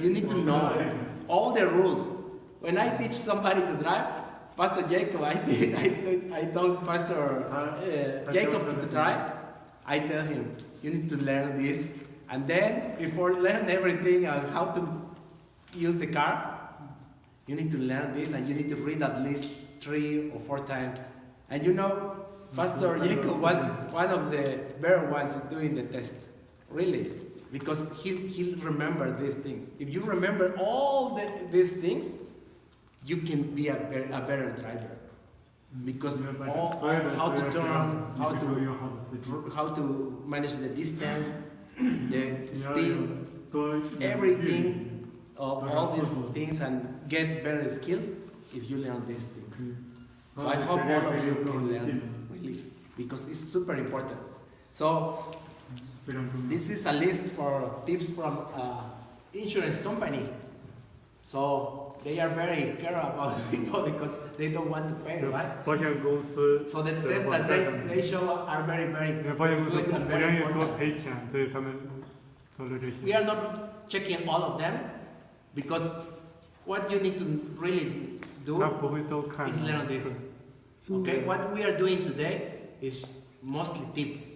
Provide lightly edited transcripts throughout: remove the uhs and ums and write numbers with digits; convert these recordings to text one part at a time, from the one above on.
You need to know all the rules. When I teach somebody to drive, Pastor Jacob, I told Pastor Jacob to drive, I tell him, you need to learn this. And then, before learn everything on how to use the car, you need to learn this and you need to read at least 3 or 4 times. And you know, Pastor Jacob was one of the better ones doing the test. Really. Because he'll remember these things. If you remember all these things, you can be a better driver. Because how to turn, how to manage the distance, the speed, everything, all these things, and get better skills if you learn these things. So I hope all of you can learn, really, because it's super important. So this is a list for tips from insurance company. So they are very care about people because they don't want to pay, right? So the tests that they show are very, very good and very important. We are not checking all of them because what you need to really do is learn this. Okay, what we are doing today is mostly tips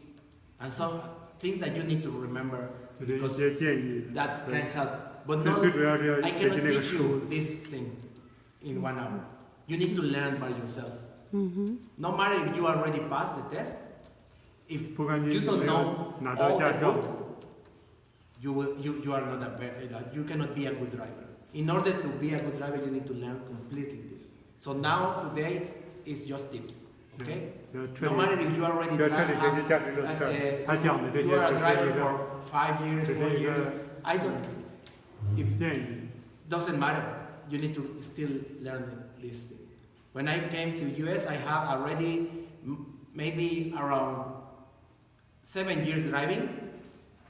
and some things that you need to remember because that can help. But no, I cannot teach you this thing in 1 hour. You need to learn by yourself. No matter if you already passed the test, if you don't know all the book, you are not you cannot be a good driver. In order to be a good driver, you need to learn completely this. So now, today, is just tips. Okay? No matter if you already you are a driver for 5 years, 4 years, doesn't matter. You need to still learn this thing. When I came to US, I have already maybe around 7 years driving,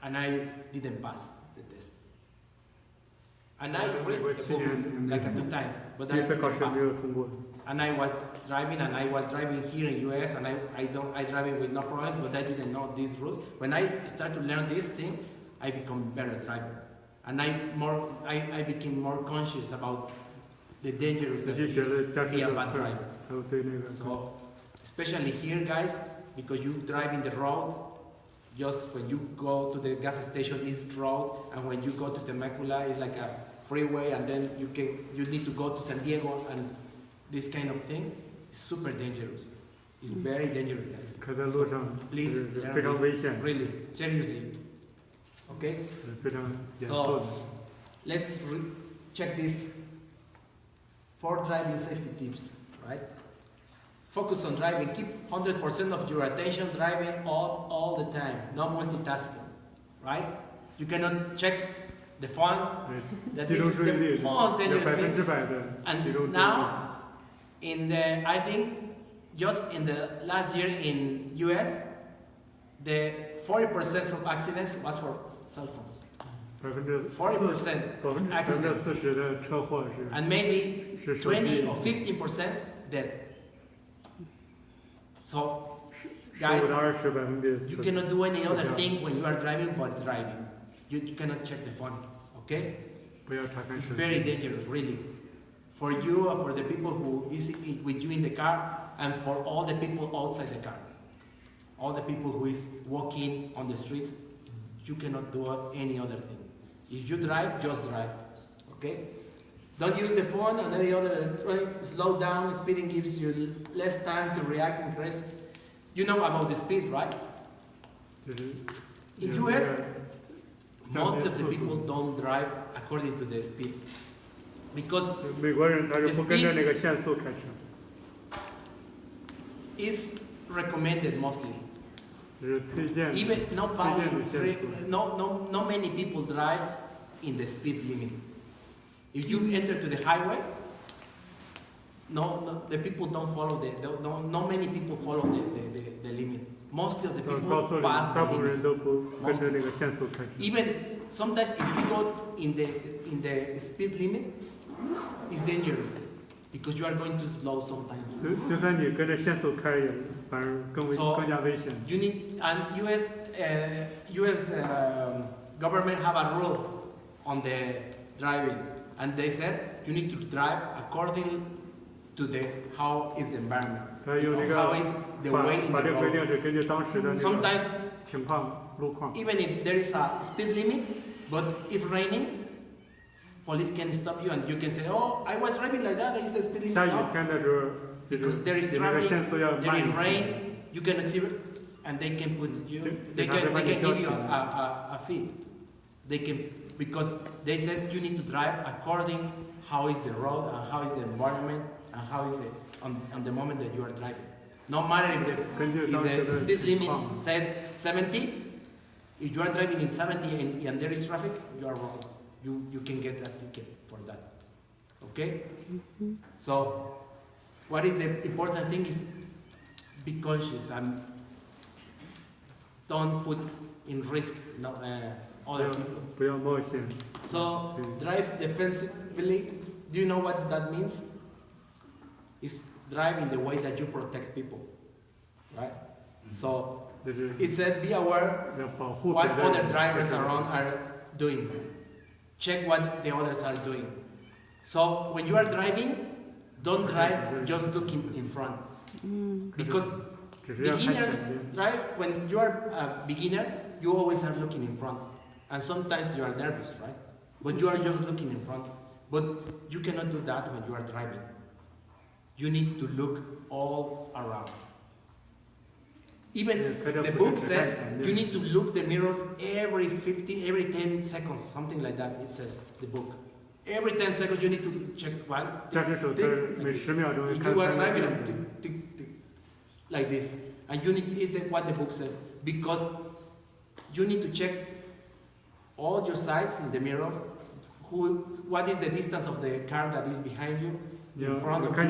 and I didn't pass the test. And I read the book like 2 times, but I didn't pass. And I was driving here in US, and I driving with no problems, but I didn't know these rules. When I started to learn this thing, I become a better driver. And I became more conscious about the dangers that is to be a bad driver. So, especially here, guys, because you drive in the road, just when you go to the gas station, it's road, and when you go to Temecula, it's like a freeway, and then you need to go to San Diego, and these kind of things. It's super dangerous. It's very dangerous, guys. So, please learn this, really, seriously. Okay? So, let's check this 4 driving safety tips, right? Focus on driving. Keep 100% of your attention driving all the time. No multitasking, right? You cannot check the phone. That is the most dangerous thing. And now, I think just in the last year in US, the 40% of accidents was for cell phones. 40% of accidents. And maybe 20 or 15% dead. So, guys, you cannot do any other thing when you are driving but driving. You cannot check the phone, okay? It's very dangerous, really. For you and for the people who is with you in the car, and for all the people outside the car. All the people who is walking on the streets, you cannot do any other thing. If you drive, just drive, okay? Don't use the phone and any other electronic. Slow down. Speeding gives you less time to react and press. You know about the speed, right? In US, most of the people don't drive according to the speed. Because the speed is recommended mostly. Even not many people drive in the speed limit. If you enter to the highway, the people don't follow not many people follow the limit. Most of the people pass the limit. Even sometimes if you go in the speed limit, it's dangerous because you are going too slow sometimes. So you need, and US government have a rule on the driving, and they said you need to drive according to how is the environment, how is the way in the road. Sometimes, even if there is a speed limit, but if raining, police can stop you and you can say, oh, I was driving like that, is the speed limit now? Because there is traffic, there is rain, you cannot see, and they can put you, they can give you a fee. They can, because they said you need to drive according how is the road and how is the environment and how is the on the moment that you are driving. No matter if the speed limit said 70, if you are driving in 70 and there is traffic, you are wrong. You can get that ticket for that. Okay? So what is the important thing is be conscious and don't put in risk other people. So drive defensively. Do you know what that means? It's drive in the way that you protect people, right? So it says be aware what other drivers around are doing. Check what the others are doing. So when you are driving, don't drive just looking in front. Because beginners drive, when you are a beginner, you always are looking in front. And sometimes you are nervous, right? But you are just looking in front. But you cannot do that when you are driving. You need to look all around. Even the book says you need to look the mirrors every 10 seconds, something like that. It says the book. Every 10 seconds you need to check one. If you are driving like this, and you need is what the book said, because you need to check all your sides in the mirrors. What is the distance of the car that is behind you, in front of you, in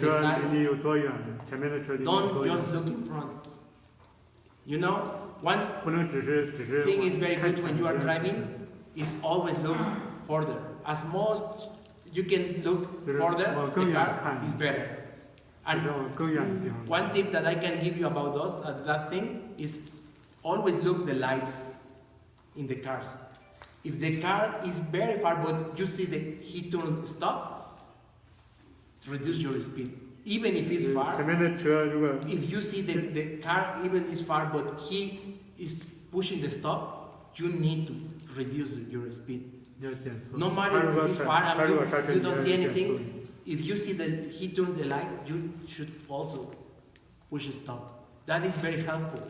the sides? Don't just look in front. You know, one thing is very good when you are driving is always look further. As most you can look further, the car is better. And one tip that I can give you about that thing is always look the lights in the cars. If the car is very far, but you see the he turn stop, reduce your speed. Even if it's far, if you see the car even is far, but he is pushing the stop, you need to reduce your speed. No matter if it's far and you don't see anything, if you see that he turned the light, you should also push stop. That is very helpful,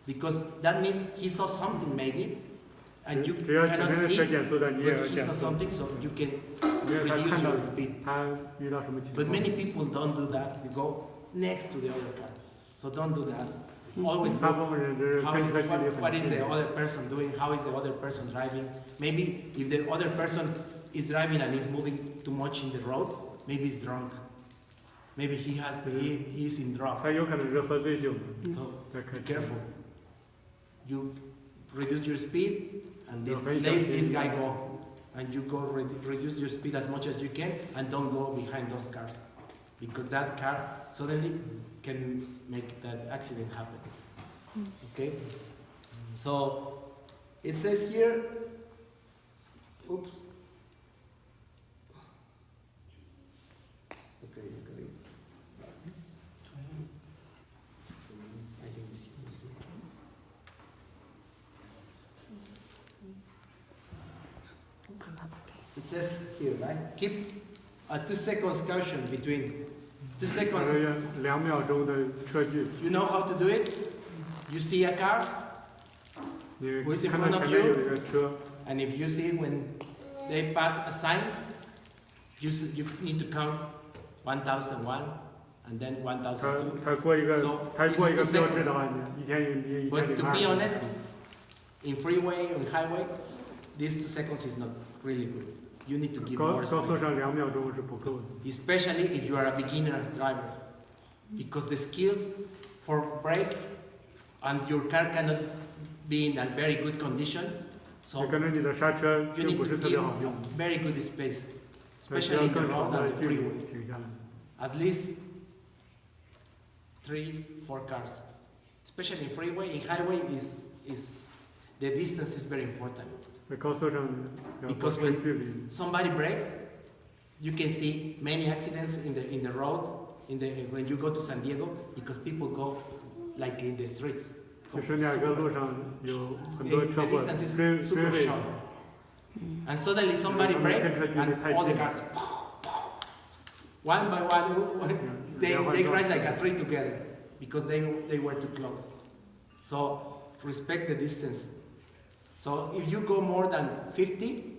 because that means he saw something maybe, and you cannot see, but he saw something, so you can reduce your speed. But many people don't do that. They go next to the other car. So don't do that. Always look what is the other person doing, how is the other person driving. Maybe if the other person is driving and is moving too much in the road, maybe he's drunk. Maybe he is in drugs. So be careful. You reduce your speed and let this guy go. And you go reduce your speed as much as you can and don't go behind those cars, because that car suddenly can make that accident happen. Okay? So it says here, oops. Okay, I think it's it says here, right? Keep a 2 seconds caution between 2 seconds. You know how to do it? You see a car who is in front of you, and if you see when they pass a sign, you need to count 1001 and then 1002. So it's 2 seconds. But to be honest, in freeway, on highway, these 2 seconds is not really good. You need to give more space. Especially if you are a beginner driver. Because the skills for brake and your car cannot be in a very good condition. So you need to give very good space. Especially in the road and the freeway. At least 3-4 cars. Especially in freeway, in highway is the distance is very important. 在高速上要保 Because 持距离。 when somebody breaks, you can see many accidents in the road when you go to San Diego because people go like in the streets. 就是那个路上有很多 The 车祸 distance is 追 super 尾， short. And suddenly somebody breaks and all the cars, one by one, they crash like a tree together because they were too close. So respect the distance. So if you go more than 50,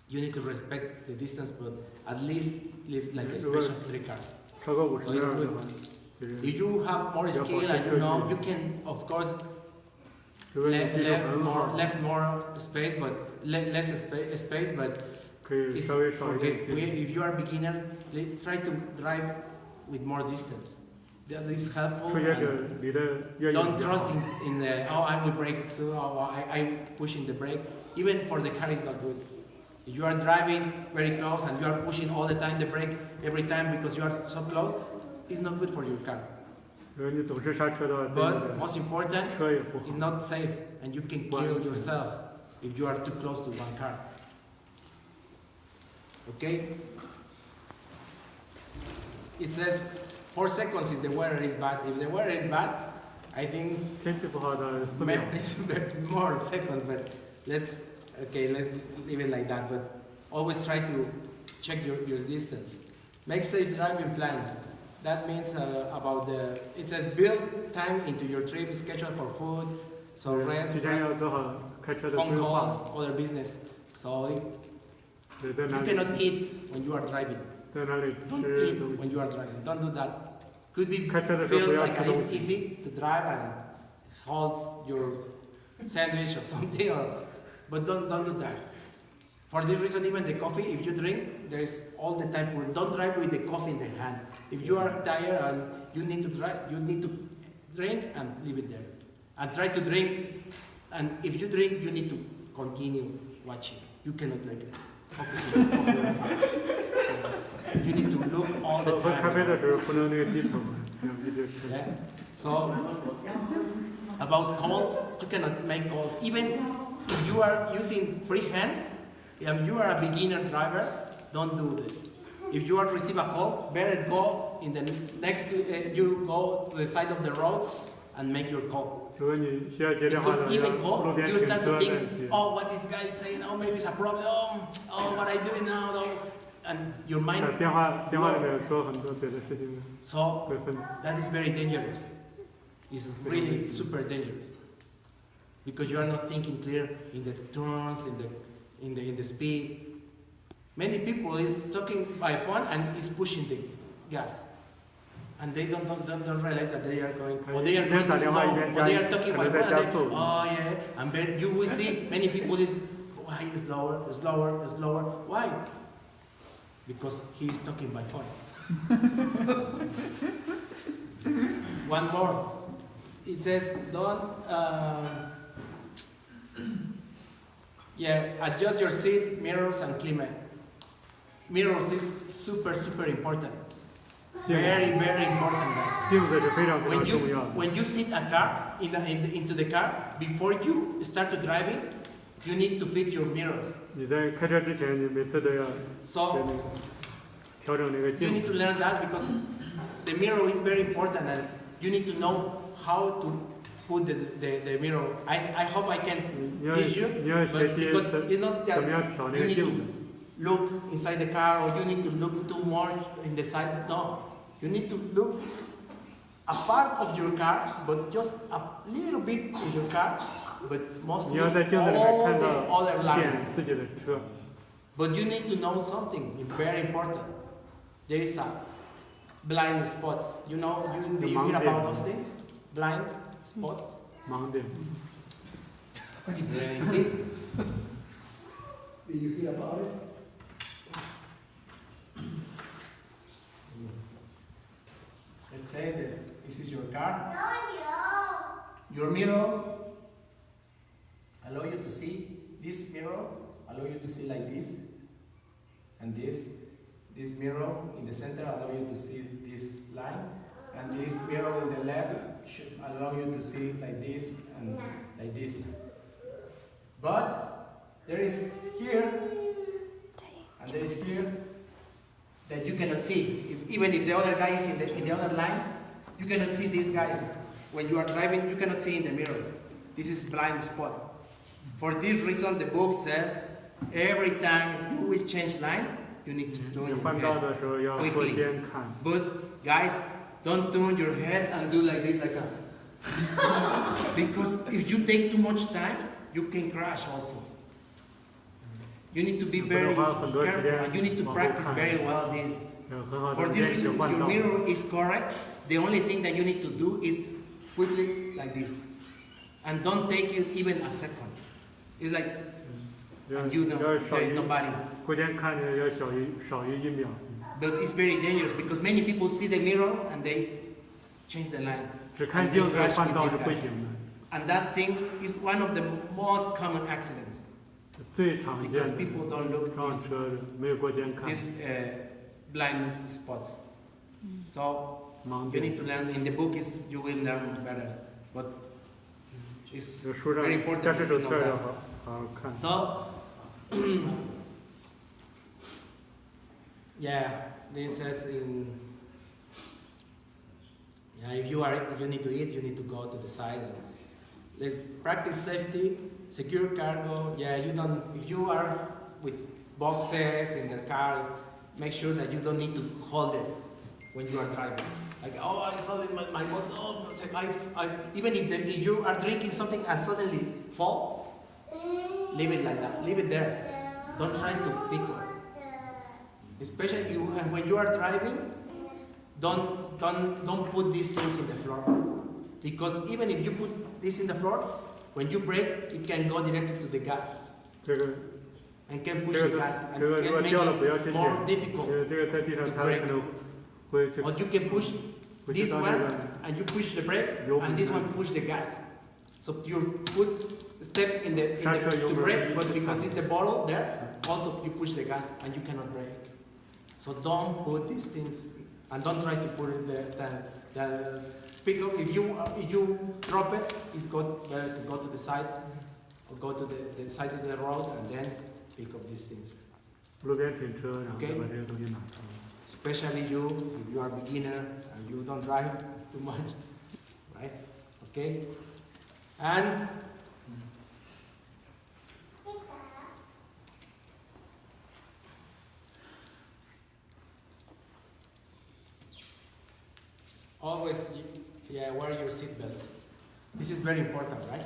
you need to respect the distance, but at least leave like a space of 3 cars. 超过50 So it's 秒的 good. 话，就是 If you have more skill and you know, you can of course 如果你技术很好， left more space, but less space, but 可以 it's 稍微少一点 okay. 距离。 If you are a beginner, try to drive with more distance. That is helpful. 初学 and 者离得越远 Don't 越好 trust in the I will brake, so I pushing the brake. Even for the car is not good. If you are driving very close and you are pushing all the time the brake every time because you are so close, it's not good for your car. 如果你总是刹车的话，对你 But 的 most important, 车也不好 it's。not safe and you can kill yourself if you are too close to one car. Okay? It says 4 seconds if the weather is bad. If the weather is bad, I think 天气不好的4秒， maybe more seconds, but let's leave it like that. But always try to check your distance. Make safe driving plan. That means it says build time into your trip, schedule for food, so rest, 提前要做好开车的 phone 规 calls, 划。 other business. So 对，在 you 哪里 cannot eat when you are driving. 在哪里 Don't 吃 eat 东西。 when you are driving. Don't do that. Could be 开车的时候不 feels 要 like 吃东 it's 西。 easy to drive and hold your sandwich or something, but don't do that. For this reason, even the coffee, if you drink, there is all the time. Don't drive with the coffee in the hand. If you are tired and you need to drive, you need to drink and leave it there, and try to drink. And if you drink, you need to continue watching. You cannot like focus on the coffee. You need to look all the 喝咖啡 time. 的时候不能那个低头，要一直吃。 Yeah. So about calls, you cannot make calls. Even if you are using free hands, if you are a beginner driver, don't do it. If you are to receive a call, better go in the next. You go to the side of the road and make your call. 如果你需要接电话 Because 的，要 even 路 call, 边 you 停 start 车 to 再 think, 接。 oh, what this guy is saying, oh, maybe it's a problem, oh, what I do now, and your mind. 电话里面说很多别的事情 So 会分。 that is very dangerous. It's really super dangerous because you are not thinking clear in the turns, in the speed. Many people is talking by phone and is pushing the gas, and they don't realize that they are going or they are going too slow or they are talking by phone. And they, oh yeah, and then you will see many people is why is slower, slower, slower. Why? Because he is talking by phone. One more. It says don't adjust your seat, mirrors and climate. Mirrors is super important. Very important, guys. 镜子是非常非常重要的。 When you sit a car into the car, before you start to driving, you need to fix your mirrors. 你在开车之前，你每次都要 So 调整那个 you 镜 need 子。 to learn that because the mirror is very important and you need to know how to put the mirror. I hope I can 你要 teach you, 你要 but 学习 because it's not 怎么 that 样调那 you 个 need 镜 to 子。 look inside the car or you need to look too much in the side. No, you need to look a part of your car, but just a little bit in your car, but 你 mostly 要在镜子里面 all 看 the 到 other line. 遍自己的车。 But you need to know something very important. There is a blind spot. You know, do you hear about those things? Blind spots. 盲点。 Yeah, see? Do you hear about it? Let's say that this is your car. Your mirror allow you to see this mirror, allow you to see like this, and this mirror in the center allow you to see this line, and this mirror in the left should allow you to see like this and like this. But there is here, and there is here, that you cannot see. Even if the other guy is in the other line, you cannot see these guys. When you are driving, you cannot see in the mirror. This is blind spot. For this reason, the book said, every time you will change line, you need to turn your head quickly. But guys, don't turn your head and do like this, like that. Because if you take too much time, you can crash also. You need to be very careful, and you need to practice very well this. For this reason, if your mirror is correct, the only thing that you need to do is quickly like this. And don't take it even a second. It's like, and you know, there is nobody. But it's very dangerous because many people see the mirror and they change the line. And they crash with these guys. And that thing is one of the most common accidents. Because people don't look these blind spots. So you need to learn. In the book, you will learn better. But it's very important to know that. So, yeah, this says in. Yeah, if you need to eat, you need to go to the side. And let's practice safety, secure cargo. Yeah, if you are with boxes in the cars, make sure that you don't need to hold it when you are driving. Like, oh, I hold it my box. Oh, even if you are drinking something and suddenly fall, leave it like that. Leave it there. Don't try to pick it. Especially when you are driving, don't put these things in the floor. Because even if you put this in the floor, when you brake, it can go directly to the gas. And can push the gas and can make it more difficult to brake. Or you can push this one and you push the brake, and this one push the gas. So you put step to brake, but because it's the bottle there, also you push the gas and you cannot brake. So don't put these things, and don't try to put it the pick up. If you drop it, it's good to go to the side, or go to the side of the road and then pick up these things. Okay? Especially if you are a beginner and you don't drive too much, right? Okay? And always, wear your seatbelts. This is very important, right?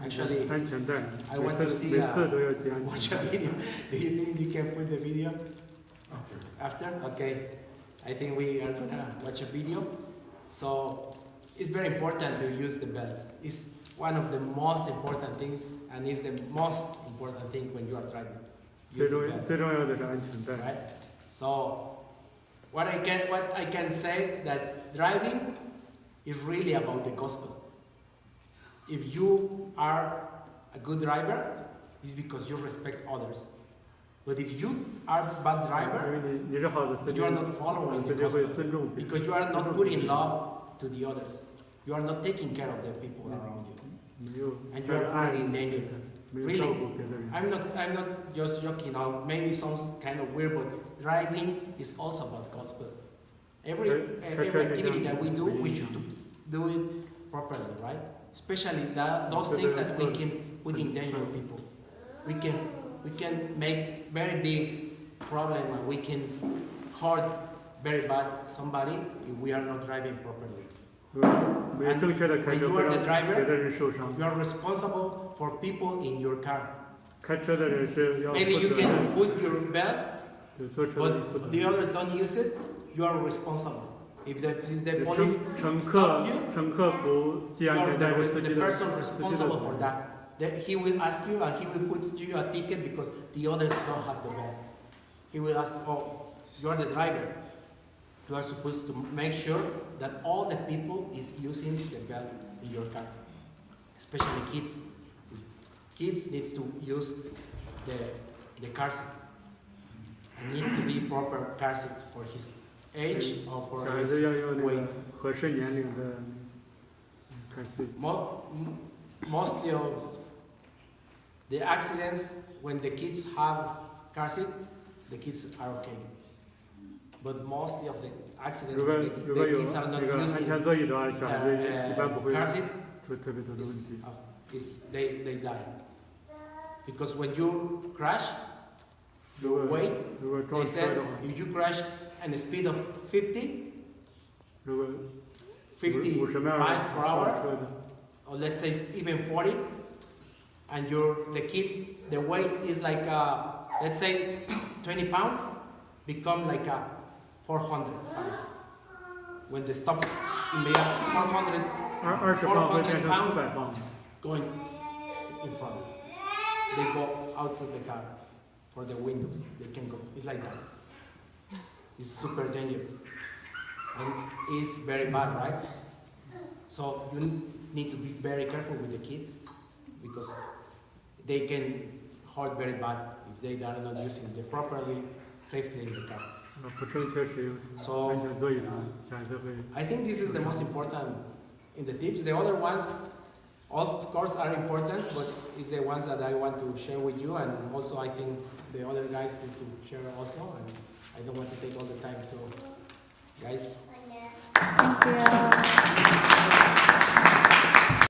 Actually, I want to see watch a video. Do you think you can put the video? After? Okay. I think we are gonna watch a video. So it's very important to use the belt. It's one of the most important things, and it's the most important thing when you are driving. Use the belt. Right? So what I can say that driving is really about the gospel. If you are a good driver, it's because you respect others. But if you are a bad driver, you are not following the gospel, because you are not putting love to the others. You are not taking care of the people around you, and you are putting in danger. Really, I'm not just joking. Now, maybe it sounds kind of weird, but driving is also about gospel. Every activity that we do, we should do it properly, right? Especially those things that we can put in danger people. We can make very big problem, and we can hurt very bad somebody if we are not driving properly. And when you are the driver, you are responsible for people in your car. Maybe you can put your belt, but the others don't use it, you are responsible. If the police stop you, you are the person responsible for that. He will ask you, and he will put you a ticket because the others don't have the belt. He will ask, oh, you are the driver. You are supposed to make sure that all the people is using the belt in your car, especially kids. Kids needs to use the car seat. It needs to be proper car seat for his age or for his weight. Mostly of The accidents, when the kids have car seat, the kids are okay. But mostly of the accidents, when the kids are not 这个安 using 全座椅的话，小孩子一般不会 car seat, 出特别多的问 is, 题。 they die. Because when you crash, 如 your 果 weight, 如果 they 撞车 said 的话， if you crash at a speed of 50, 如果50 50 迈尔 miles per 撞 hour, 车的， or let's say even 40, and the kid, the weight is like, let's say 20 pounds, become like 400 pounds. When they stop, they are 40020磅会变成400磅。 going in front. They go out of the car for the windows. They can go. It's like that. It's super dangerous. And it's very bad, right? So you need to be very careful with the kids because they can hurt very bad if they are not using the properly safely in the car. 不正确使用 So 安全座椅的话，小孩子会 I think this is the most important in the tips. The other ones, also, of course, are important, but it's the ones that I want to share with you, and also I think the other guys need to share also, and I don't want to take all the time. So, guys. Thank you.